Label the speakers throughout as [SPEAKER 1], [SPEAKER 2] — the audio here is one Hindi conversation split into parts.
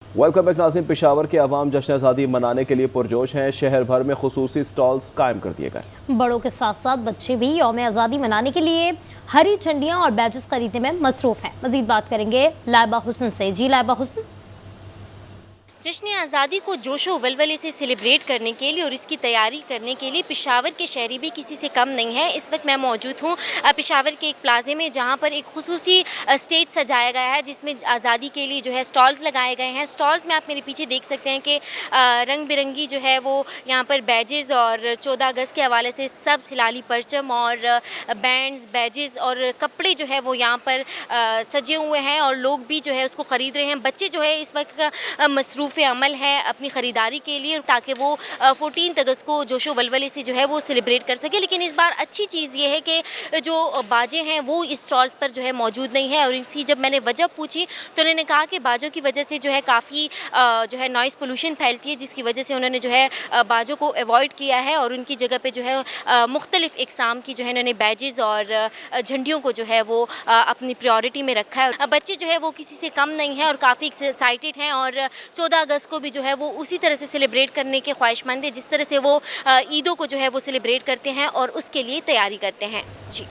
[SPEAKER 1] वेलकम बैक नाज़रीन। पेशावर के अवाम जश्न आज़ादी मनाने के लिए पुरजोश हैं। शहर भर में खुसूसी स्टॉल्स कायम कर दिए गए।
[SPEAKER 2] बड़ों के साथ साथ बच्चे भी यौम आज़ादी मनाने के लिए हरी झंडियां और बैजेस खरीदने में मसरूफ हैं। मजीद बात करेंगे लाइबा हुसन से। जी लाइबा हुसन।
[SPEAKER 3] जश्न आज़ादी को जोशो वलवले से सेलिब्रेट करने के लिए और इसकी तैयारी करने के लिए पेशावर के शहरी भी किसी से कम नहीं है। इस वक्त मैं मौजूद हूँ पेशावर के एक प्लाजे में, जहाँ पर एक खुसूसी स्टेज सजाया गया है जिसमें आज़ादी के लिए जो है स्टॉल्स लगाए गए हैं। स्टॉल्स में आप मेरे पीछे देख सकते हैं कि रंग बिरंगी जो है वो यहाँ पर बैजेज़ और 14 अगस्त के हवाले से सब हिलाली परचम और बैंड्स बैजेज़ और कपड़े जो है वो यहाँ पर सजे हुए हैं और लोग भी जो है उसको ख़रीद रहे हैं। बच्चे जो है इस वक्त मसरूफ़ अमल है अपनी ख़रीदारी के लिए, ताकि वो 14 अगस्त को जोशो वलवले से जो है वो सेलिब्रेट कर सके। लेकिन इस बार अच्छी चीज़ ये है कि जो बाजे हैं वो इस स्टॉल्स पर जो है मौजूद नहीं है। और इसी जब मैंने वजह पूछी तो उन्होंने कहा कि बाजों की वजह से जो है काफ़ी जो है नॉइज़ पोल्यूशन फैलती है, जिसकी वजह से उन्होंने जो है बाजों को अवॉइड किया है और उनकी जगह पे जो है मुख्तलिफ इकसाम की जो है इन्होंने बैजेज़ और झंडियों को जो है वो अपनी प्रायोरिटी में रखा है। बच्चे जो है वो किसी से कम नहीं है और काफ़ी एक्साइटेड हैं और 14 अगस्त को भी जो है वो उसी तरह से सेलिब्रेट करने के ख्वाहिशमंद है जिस तरह से वो ईदों को जो है वो सेलिब्रेट करते हैं और उसके लिए तैयारी करते हैं। जी।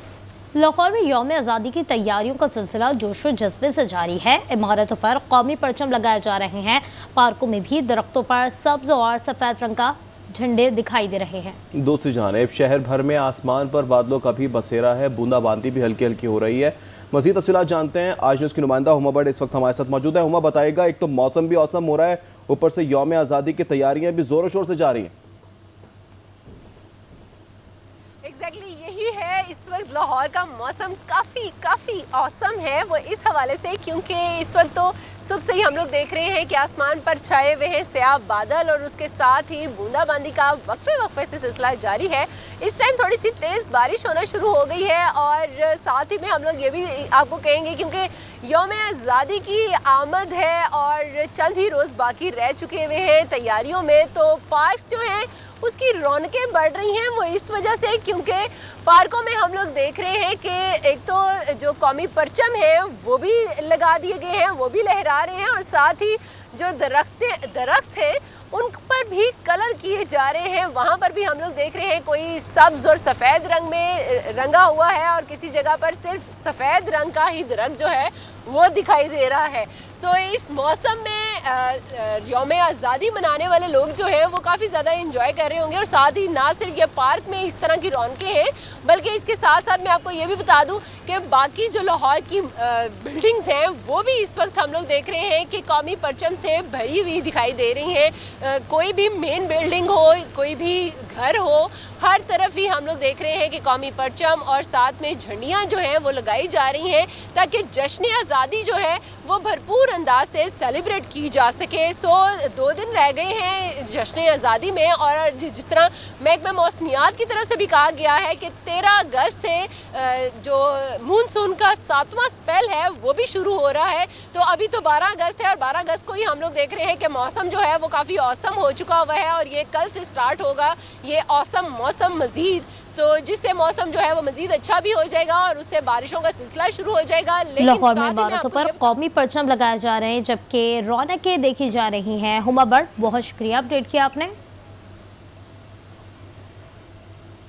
[SPEAKER 2] लाहौर में यौम आज़ादी की तैयारियों का सिलसिला जोश व जज्बे से जारी है। इमारतों पर कौमी परचम लगाए जा रहे हैं। पार्कों में भी दरख्तों पर सब्ज और सफ़ेद रंग का झंडे दिखाई दे रहे हैं।
[SPEAKER 1] दूसरी जानिब शहर भर में आसमान पर बादलों का भी बसेरा है। बूंदाबांदी भी हल्की हल्की हो रही है। मज़ीद तफसीलात जानते हैं। आज न्यूज़ की नुमाइंदा हुमा बट इस वक्त हमारे साथ मौजूद है। हुमा बताएगा, एक तो मौसम भी औसम हो रहा है, ऊपर से यौम आज़ादी की तैयारियां भी जोरों शोर से जारी हैं।
[SPEAKER 4] एग्जैक्टली यही है, इस वक्त लाहौर का मौसम काफ़ी औसम है वो इस हवाले से, क्योंकि इस वक्त तो सुबह से ही हम लोग देख रहे हैं कि आसमान पर छाए हुए हैं स्याह बादल और उसके साथ ही बूंदाबांदी का वक्फे से सिलसिला जारी है। इस टाइम थोड़ी सी तेज़ बारिश होना शुरू हो गई है और साथ ही में हम लोग ये भी आपको कहेंगे, क्योंकि यौम आज़ादी की आमद है और चंद ही रोज़ बाकी रह चुके हुए हैं तैयारियों में, तो पार्क्स जो हैं उसकी रौनकें बढ़ रही हैं वो इस वजह से, क्योंकि पार्कों में हम लोग देख रहे हैं कि एक तो जो कौमी परचम है वो भी लगा दिए गए हैं, वो भी लहरा रहे हैं और साथ ही जो दरख्त हैं उन पर भी कलर किए जा रहे हैं। वहाँ पर भी हम लोग देख रहे हैं कोई सब्ज और सफ़ेद रंग में रंगा हुआ है और किसी जगह पर सिर्फ सफ़ेद रंग का ही दरख्त जो है वो दिखाई दे रहा है। सो इस मौसम में यौम आज़ादी मनाने वाले लोग जो हैं वो काफ़ी ज़्यादा इंजॉय कर रहे होंगे और साथ ही ना सिर्फ ये पार्क में इस तरह की रौनकें हैं, बल्कि इसके साथ साथ मैं आपको ये भी बता दूं कि बाकी जो लाहौर की बिल्डिंग्स हैं वो भी इस वक्त हम लोग देख रहे हैं कि कौमी परचम से भरी हुई दिखाई दे रही हैं। कोई भी मेन बिल्डिंग हो, कोई भी घर हो, हर तरफ ही हम लोग देख रहे हैं कि कौमी परचम और साथ में झंडियाँ जो हैं वो लगाई जा रही हैं, ताकि जश्न आज़ादी जो है वो भरपूर अंदाज से सेलिब्रेट की जा सके। सो 2 दिन रह गए हैं जश्न आज़ादी में और जिस तरह महकमा मौसमियात की तरफ से भी कहा गया है कि 13 अगस्त से जो मानसून का 7वां स्पेल है वो भी शुरू हो रहा है। तो अभी तो 12 अगस्त है और 12 अगस्त को ही हम लोग देख रहे हैं कि मौसम जो है वो काफ़ी औसम हो चुका हुआ है और ये कल से स्टार्ट होगा ये औसम मौसम मज़ीद, तो जिससे मौसम जो है वो मजीद अच्छा भी हो जाएगा और उससे बारिशों का सिलसिला शुरू हो जाएगा। लेकिन
[SPEAKER 2] लाहौर में इमारतों पर कौमी परचम लगाए जा रहे हैं जबकि रौनकें देखी जा रही हैं। हुमा बट, बहुत शुक्रिया अपडेट किया आपने।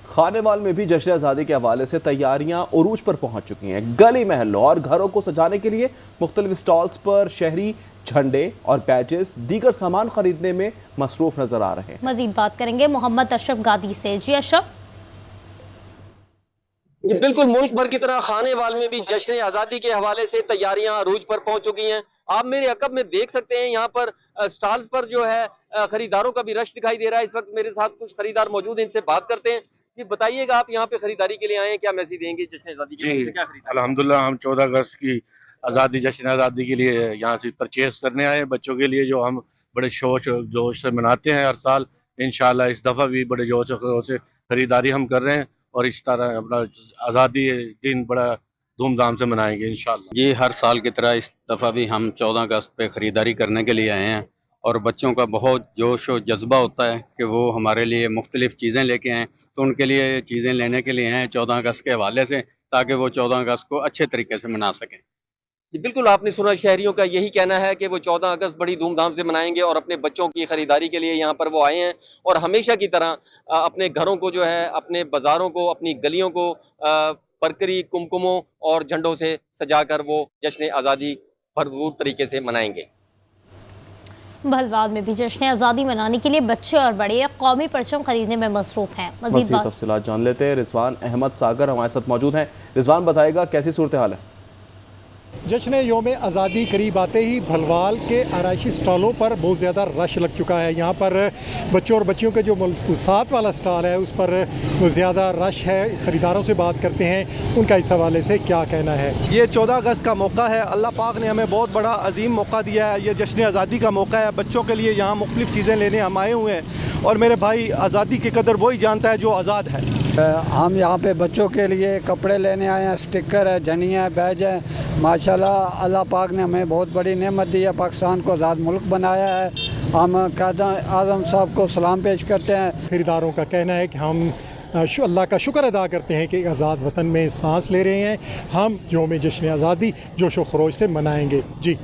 [SPEAKER 1] खानेवाल में भी जश्न आज़ादी के हवाले से तैयारियां उरूज पर पहुंच चुकी हैं। गली महलों और घरों को सजाने के लिए मुख्तलिफ स्टॉल्स पर शहरी झंडे और बैजेस दीगर सामान खरीदने में मसरूफ नजर आ रहे हैं।
[SPEAKER 2] मजीद बात करेंगे मोहम्मद अशरफ गादी से। जी अशरफ।
[SPEAKER 5] बिल्कुल, मुल्क भर की तरह खानेवाल में भी जश्न आज़ादी के हवाले से तैयारियां अरूज पर पहुंच चुकी हैं। आप मेरे अकब में देख सकते हैं, यहाँ पर स्टॉल्स पर जो है खरीदारों का भी रश दिखाई दे रहा है। इस वक्त मेरे साथ कुछ खरीदार मौजूद हैं, इनसे बात करते हैं कि बताइएगा आप यहाँ पे खरीदारी के लिए आए हैं, क्या मैसेज देंगे जश्न आज़ादी के लिए? क्या खरीदारी?
[SPEAKER 6] अल्हम्दुलिल्लाह हम 14 अगस्त की आज़ादी जश्न आज़ादी के लिए यहाँ से परचेज करने आए हैं, बच्चों के लिए, जो हम बड़े शोश और जोश से मनाते हैं हर साल। इंशाल्लाह इस दफ़ा भी बड़े जोश और खरोश से खरीदारी हम कर रहे हैं और इस तरह अपना आज़ादी दिन बड़ा धूमधाम से मनाएंगे इंशाल्लाह।
[SPEAKER 7] ये हर साल की तरह इस दफ़ा भी हम 14 अगस्त पे ख़रीदारी करने के लिए आए हैं और बच्चों का बहुत जोश और जज्बा होता है कि वो हमारे लिए मुख्तलिफ़ चीज़ें लेके आएँ, तो उनके लिए चीज़ें लेने के लिए आए हैं 14 अगस्त के हवाले से, ताकि वो 14 अगस्त को अच्छे तरीके से मना सकें।
[SPEAKER 5] जी, बिल्कुल आपने सुना, शहरियों का यही कहना है कि वो 14 अगस्त बड़ी धूमधाम से मनाएंगे और अपने बच्चों की खरीदारी के लिए यहाँ पर वो आए हैं और हमेशा की तरह अपने घरों को जो है, अपने बाजारों को, अपनी गलियों को बरकरी, कुमकुमों और झंडों से सजाकर वो जश्न आज़ादी भरपूर तरीके से मनाएंगे।
[SPEAKER 2] भलवाल में भी जश्न आज़ादी मनाने के लिए बच्चे और बड़े कौमी परचम खरीदने में मसरूफ हैं।
[SPEAKER 1] मज़ीद तफसीलात जान लेते हैं। रिजवान अहमद सागर हमारे साथ मौजूद हैं। रिजवान, बताएगा कैसी सूरत हाल है?
[SPEAKER 8] जश्न योम आज़ादी करीब आते ही भलवाल के आराइशी स्टॉलों पर बहुत ज़्यादा रश लग चुका है। यहाँ पर बच्चों और बच्चियों के जो मलबूसात वाला स्टॉल है उस पर ज़्यादा रश है। ख़रीदारों से बात करते हैं, उनका इस हवाले से क्या कहना है।
[SPEAKER 9] ये 14 अगस्त का मौका है, अल्लाह पाक ने हमें बहुत बड़ा अजीम मौका दिया है। ये जश्न आज़ादी का मौका है, बच्चों के लिए यहाँ मुख्तलिफ़ चीज़ें लेने हम आए हुए हैं और मेरे भाई आज़ादी की कदर वही जानता है जो आज़ाद है।
[SPEAKER 10] हम यहाँ पे बच्चों के लिए कपड़े लेने आए हैं, स्टिकर है, जनिया है, बैज है। माशाल्लाह अल्लाह पाक ने हमें बहुत बड़ी नेमत दी है, पाकिस्तान को आज़ाद मुल्क बनाया है। हम आज़म साहब को सलाम पेश करते हैं।
[SPEAKER 8] खरीदारों का कहना है कि हम अल्लाह का शुक्र अदा करते हैं कि आज़ाद वतन में सांस ले रहे हैं। हम योम जश्न आज़ादी जोशो खरोश से मनाएंगे। जी,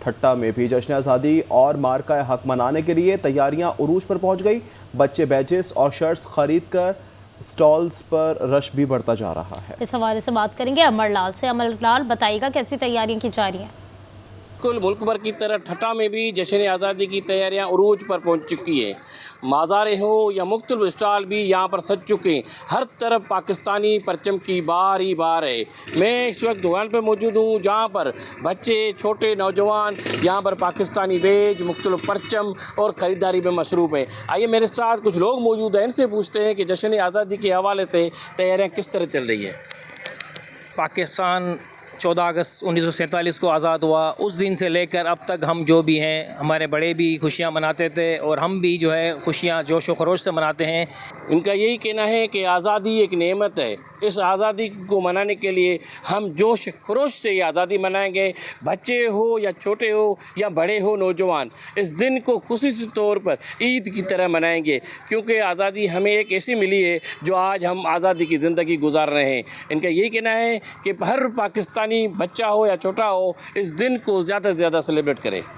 [SPEAKER 1] ठट्टा में भी जश्न आज़ादी और मार्का हक मनाने के लिए तैयारियां उरूज पर पहुंच गई। बच्चे बैजेस और शर्ट्स खरीद कर स्टॉल्स पर रश भी बढ़ता जा रहा है।
[SPEAKER 2] इस हवाले से बात करेंगे अमरलाल से। अमरलाल, बताइएगा कैसी तैयारियां की जा रही हैं?
[SPEAKER 11] बिल्कुल, मुल्क भर की तरह ठट्टा में भी जश्न आज़ादी की तैयारियां उरूज पर पहुंच चुकी है। माज़ारे हो या मुख्तलिफ स्टॉल भी यहाँ पर सज चुके हैं। हर तरफ पाकिस्तानी परचम की बार ही बार है। मैं इस वक्त दुकान पर मौजूद हूँ जहाँ पर बच्चे, छोटे नौजवान यहाँ पर पाकिस्तानी बेज, मुख्तलिफ परचम और ख़रीदारी में मसरूफ़ है। आइए मेरे साथ कुछ लोग मौजूद हैं, इनसे पूछते हैं कि जश्न आज़ादी के हवाले से तैयारियाँ किस तरह चल रही है।
[SPEAKER 12] पाकिस्तान 14 अगस्त 1947 को आज़ाद हुआ, उस दिन से लेकर अब तक हम जो भी हैं, हमारे बड़े भी खुशियाँ मनाते थे और हम भी जो है खुशियाँ जोश व खरोश से मनाते हैं।
[SPEAKER 11] इनका यही कहना है कि आज़ादी एक नेमत है। इस आज़ादी को मनाने के लिए हम जोश खरोश से ये आज़ादी मनाएंगे। बच्चे हो या छोटे हो या बड़े हो नौजवान, इस दिन को खुसूसी तौर पर ईद की तरह मनाएंगे, क्योंकि आज़ादी हमें एक ऐसी मिली है जो आज हम आज़ादी की ज़िंदगी गुजार रहे हैं। इनका यही कहना है कि हर पाकिस्तानी बच्चा हो या छोटा हो, इस दिन को ज़्यादा से ज़्यादा सेलिब्रेट करें।